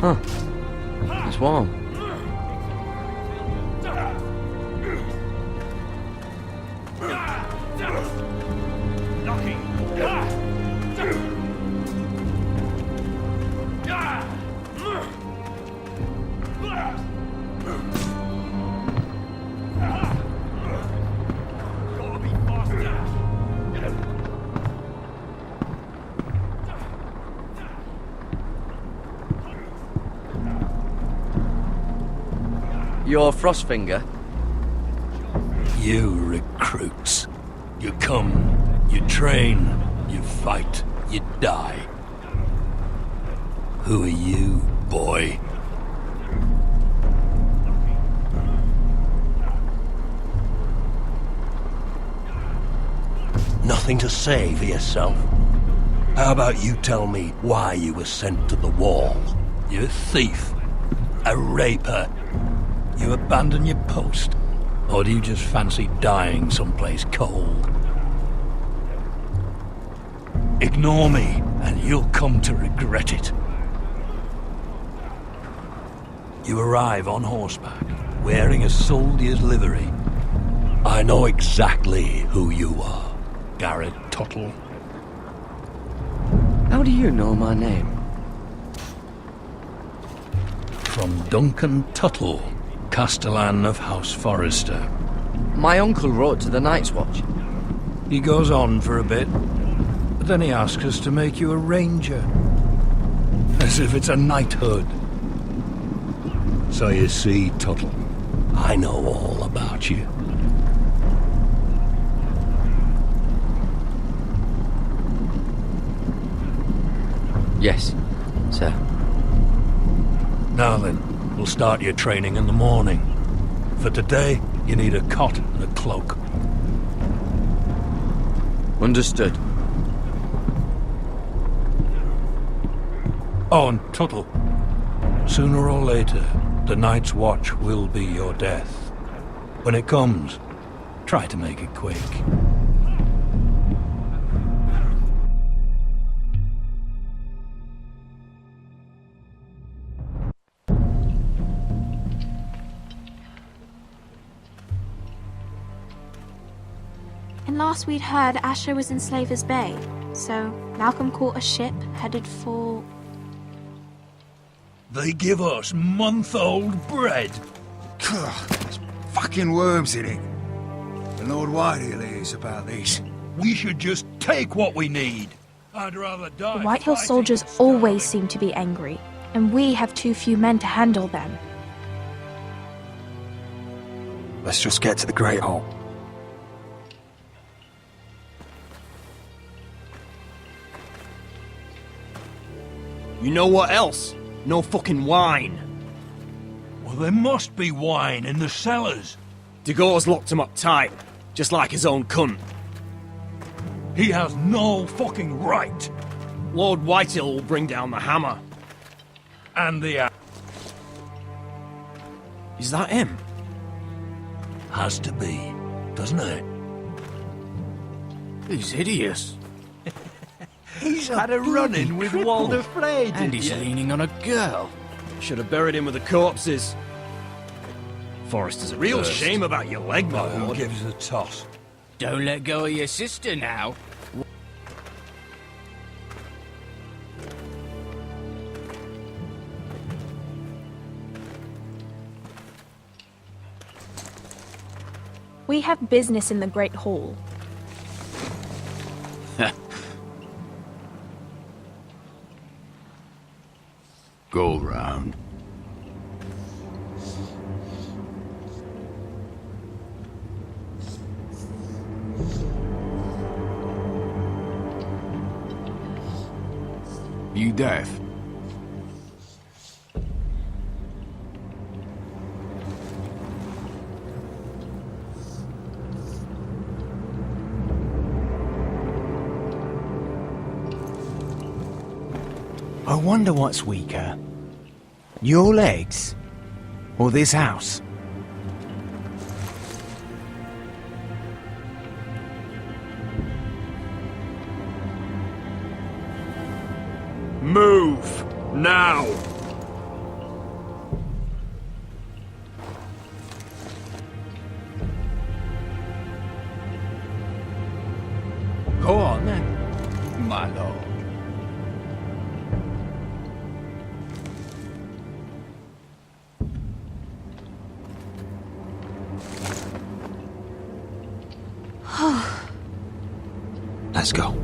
Huh. It's warm. You're Frostfinger? You recruits. You come, you train, you fight, you die. Who are you, boy? Nothing to say for yourself? How about you tell me why you were sent to the wall? You're a thief, a raper. You abandon your post, or do you just fancy dying someplace cold? Ignore me, and you'll come to regret it. You arrive on horseback, wearing a soldier's livery. I know exactly who you are, Garrett Tuttle. How do you know my name? From Duncan Tuttle, Castellan of House Forrester. My uncle wrote to the Night's Watch. He goes on for a bit, but then he asks us to make you a ranger. As if it's a knighthood. So you see, Tuttle, I know all about you. Yes, sir. Now then, we'll start your training in the morning. For today, you need a cot and a cloak. Understood. Oh, and Tuttle, sooner or later, the Night's Watch will be your death. When it comes, try to make it quick. And last we'd heard, Asher was in Slaver's Bay, so Malcolm caught a ship headed for... They give us month-old bread. There's fucking worms in it. The Lord Whitehill is about these. We should just take what we need. I'd rather die. The Whitehill fighting soldiers than always starving. seem to be angry, and we have too few men to handle them. Let's just get to the Great Hall. You know what else? No fucking wine. Well, there must be wine in the cellars. Degore's locked him up tight, just like his own cunt. He has no fucking right. Lord Whitehill will bring down the hammer. And the Is that him? has to be, doesn't it? He's hideous. He's had a run-in with Walder Frey, And he's leaning on a girl. Should have buried him with the corpses. Forrester's a real shame about your leg, my Who lord. gives a toss? Don't let go of your sister now. We have business in the Great Hall. Go round. You deaf? I wonder what's weaker. Your legs? Or this house? Move! Now! Go on then, my lord. Let's go.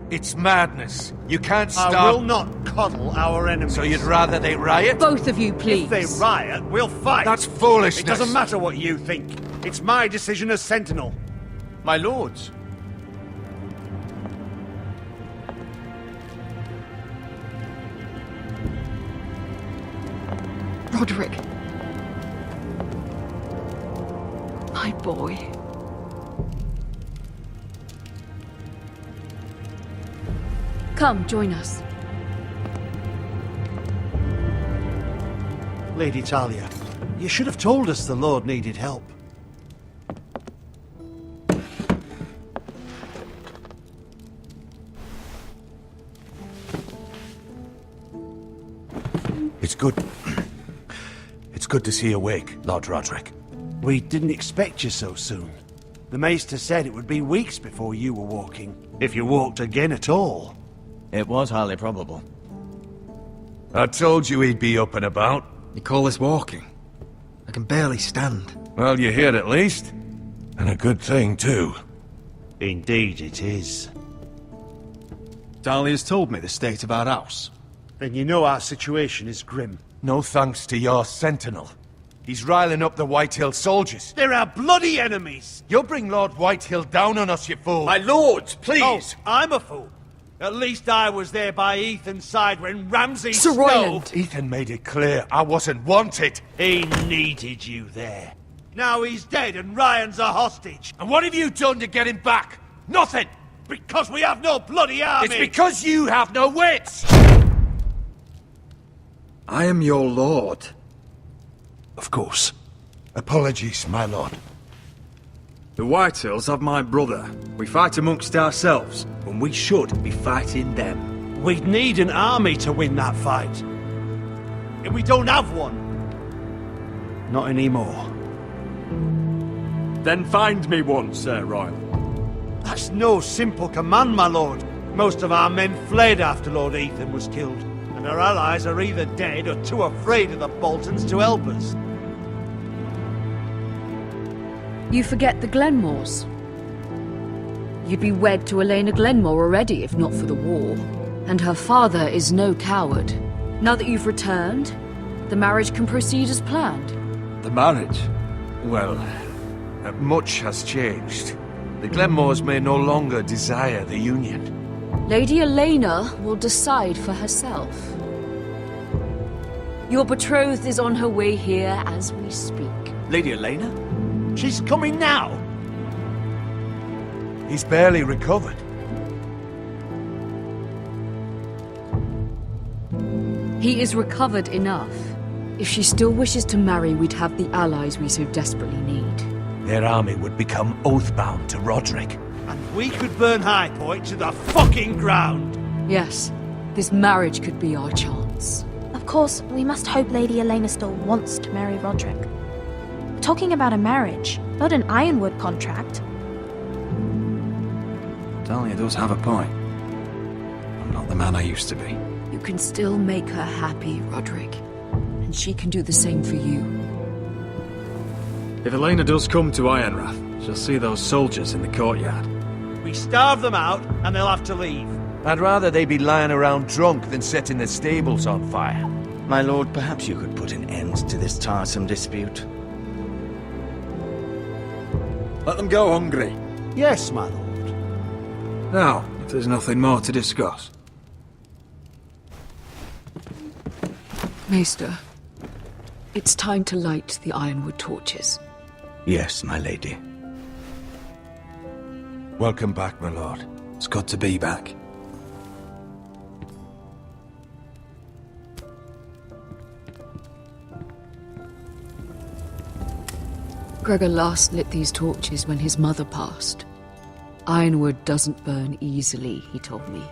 It's madness. You can't stop. I will not coddle our enemies. So you'd rather they riot? Both of you, please. If they riot, we'll fight. That's foolishness. It doesn't matter what you think. It's my decision as Sentinel. My lords. Roderick. My boy. Come, join us. Lady Talia, you should have told us the Lord needed help. It's good. It's good to see you awake, Lord Roderick. We didn't expect you so soon. The Maester said it would be weeks before you were walking, if you walked again at all. It was highly probable. I told you he'd be up and about. You call this walking? I can barely stand. Well, you're here at least. And a good thing, too. Indeed it is. Dahlia's told me the state of our house. Then you know our situation is grim. No thanks to your sentinel. He's riling up the Whitehill soldiers. They're our bloody enemies! You'll bring Lord Whitehill down on us, you fool! My lords, please! Oh, I'm a fool. At least I was there by Ethan's side when Ramsay Sir Snow... Royland. Ethan made it clear I wasn't wanted. He needed you there. Now he's dead and Ryan's a hostage. And what have you done to get him back? Nothing! Because we have no bloody army! It's because you have no wits! I am your lord. Of course. Apologies, my lord. The Whitehills have my brother. We fight amongst ourselves, when we should be fighting them. We'd need an army to win that fight. And we don't have one. Not anymore. Then find me one, Sir Royal. That's no simple command, my lord. Most of our men fled after Lord Ethan was killed, and our allies are either dead or too afraid of the Boltons to help us. You forget the Glenmores. You'd be wed to Elena Glenmore already if not for the war. And her father is no coward. Now that you've returned, the marriage can proceed as planned. The marriage? Well, much has changed. The Glenmores may no longer desire the union. Lady Elena will decide for herself. Your betrothed is on her way here as we speak. Lady Elena? She's coming now! He's barely recovered. He is recovered enough. If she still wishes to marry, we'd have the allies we so desperately need. Their army would become oathbound to Roderick. And we could burn High Point to the fucking ground! Yes, this marriage could be our chance. Of course, we must hope Lady Elena still wants to marry Roderick. We're talking about a marriage, not an Ironwood contract. Dahlia does have a point. I'm not the man I used to be. You can still make her happy, Roderick. And she can do the same for you. If Elena does come to Ironrath, she'll see those soldiers in the courtyard. We starve them out, and they'll have to leave. I'd rather they be lying around drunk than setting the stables on fire. My lord, perhaps you could put an end to this tiresome dispute. Let them go hungry. Yes, my lord. Now, if there's nothing more to discuss. Maester, it's time to light the Ironwood torches. Yes, my lady. Welcome back, my lord. It's good to be back. Gregor last lit these torches when his mother passed. Ironwood doesn't burn easily, he told me.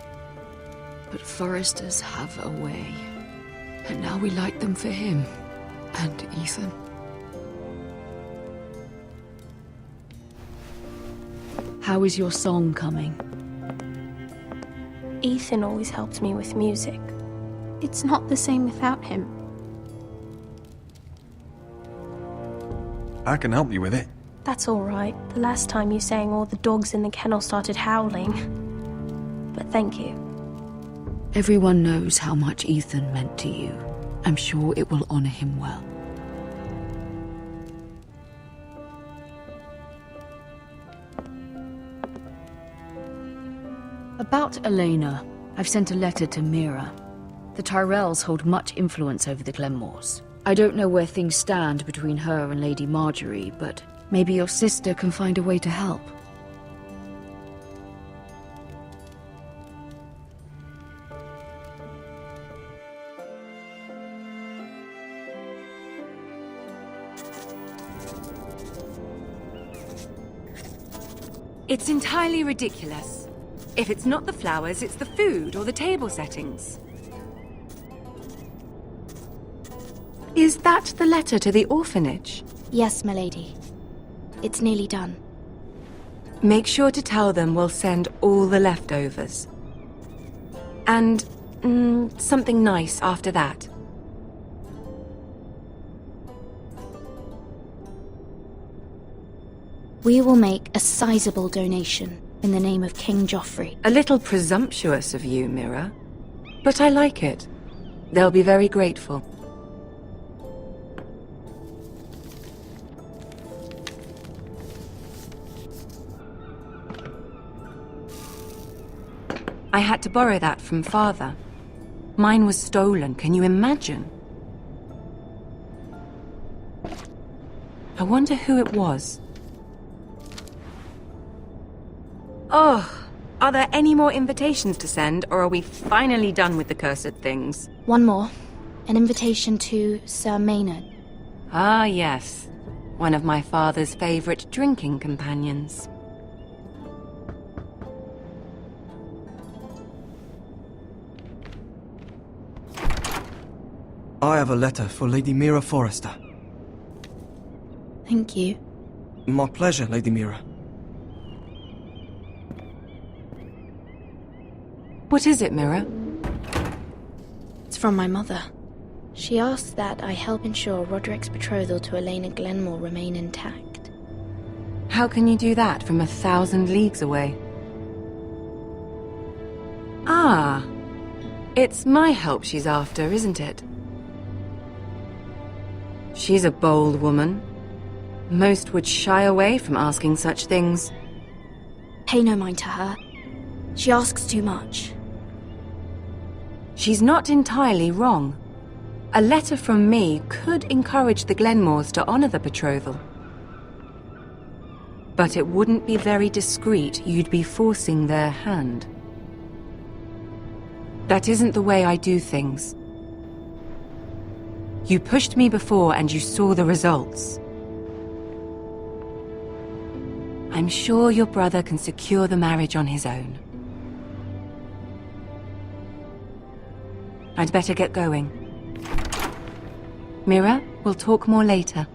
But foresters have a way. And now we light them for him. And Ethan. How is your song coming? Ethan always helped me with music. It's not the same without him. I can help you with it. That's all right. The last time you sang, all the dogs in the kennel started howling. But thank you. Everyone knows how much Ethan meant to you. I'm sure it will honor him well. About Elena, I've sent a letter to Mira. The Tyrells hold much influence over the Glenmores. I don't know where things stand between her and Lady Marjorie, but maybe your sister can find a way to help. It's entirely ridiculous. If it's not the flowers, it's the food or the table settings. Is that the letter to the orphanage? Yes, milady. It's nearly done. Make sure to tell them we'll send all the leftovers. And something nice after that. We will make a sizable donation in the name of King Joffrey. A little presumptuous of you, Mira. But I like it. They'll be very grateful. I had to borrow that from Father. Mine was stolen, can you imagine? I wonder who it was. Oh, are there any more invitations to send, or are we finally done with the cursed things? One more. An invitation to Sir Maynard. Ah, yes. One of my father's favorite drinking companions. I have a letter for Lady Mira Forrester. Thank you. My pleasure, Lady Mira. What is it, Mira? It's from my mother. She asks that I help ensure Roderick's betrothal to Elena Glenmore remain intact. How can you do that from 1,000 leagues away? Ah, it's my help she's after, isn't it? She's a bold woman. Most would shy away from asking such things. Pay no mind to her. She asks too much. She's not entirely wrong. A letter from me could encourage the Glenmores to honor the betrothal. But it wouldn't be very discreet. You'd be forcing their hand. That isn't the way I do things. You pushed me before and you saw the results. I'm sure your brother can secure the marriage on his own. I'd better get going. Mira, we'll talk more later.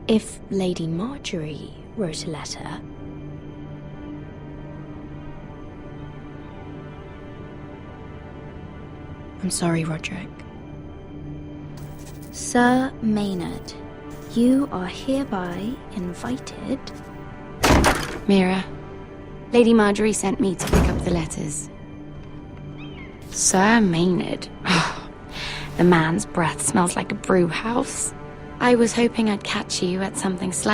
If Lady Marjorie wrote a letter... I'm sorry, Roderick. Sir Maynard, you are hereby invited... Mira, Lady Marjorie sent me to pick up the letters. Sir Maynard. The man's breath smells like a brew house. I was hoping I'd catch you at something slightly